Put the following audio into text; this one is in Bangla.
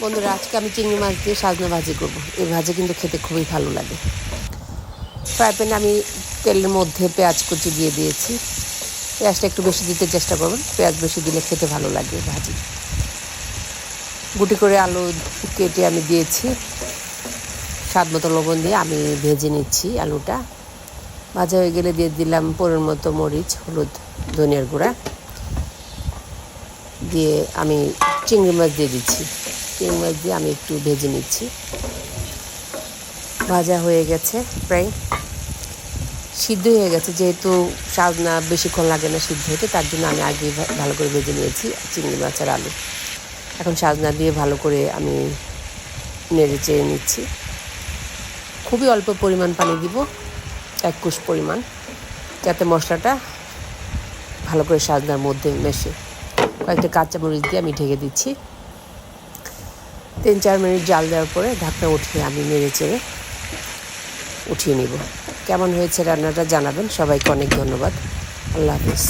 বন্ধুরা, আজকে আমি চিংড়ি মাছ দিয়ে সাজনা ভাজি করবো। এই ভাজি কিন্তু খেতে খুবই ভালো লাগে। ফ্রাই প্যানে আমি তেলের মধ্যে পেঁয়াজ কুচি দিয়ে দিয়েছি। পেঁয়াজটা একটু বেশি দিতে চেষ্টা করবেন, পেঁয়াজ বেশি দিলে খেতে ভালো লাগে ভাজি। গুটি করে আলু কেটে আমি দিয়েছি, স্বাদ মতো লবণ দিয়ে আমি ভেজে নিচ্ছি আলুটা। ভাজা হয়ে গেলে দিয়ে দিলাম পরিমাণ মতো মরিচ, হলুদ, ধনিয়ার গুঁড়া দিয়ে আমি চিংড়ি মাছ দিয়ে দিচ্ছি। চিংড়ি মাছ দিয়ে আমি একটু ভেজে নিচ্ছি। ভাজা হয়ে গেছে, প্রায় সিদ্ধ হয়ে গেছে। যেহেতু সাজনা বেশিক্ষণ লাগে না সিদ্ধ হতে, তার জন্য আমি আগে ভালো করে ভেজে নিয়েছি চিংড়ি মাছ আর আলু। এখন সাজনা দিয়ে ভালো করে আমি নেড়ে চেড়ে নিচ্ছি। খুবই অল্প পরিমাণ পানি দিব, 1 কুশ পরিমাণ, যাতে মশলাটা ভালো করে সাজনার মধ্যে মেশে। কয়েকটা কাঁচামরিচ দিয়ে আমি ঢেকে দিচ্ছি। 3-4 মিনিট জাল দেওয়ার পরে ঢাকনা উঠিয়ে আমি নেড়ে চেড়ে উঠিয়ে নিব। কেমন হয়েছে রান্নাটা জানাবেন। সবাইকে অনেক ধন্যবাদ। আল্লাহ হাফিজ।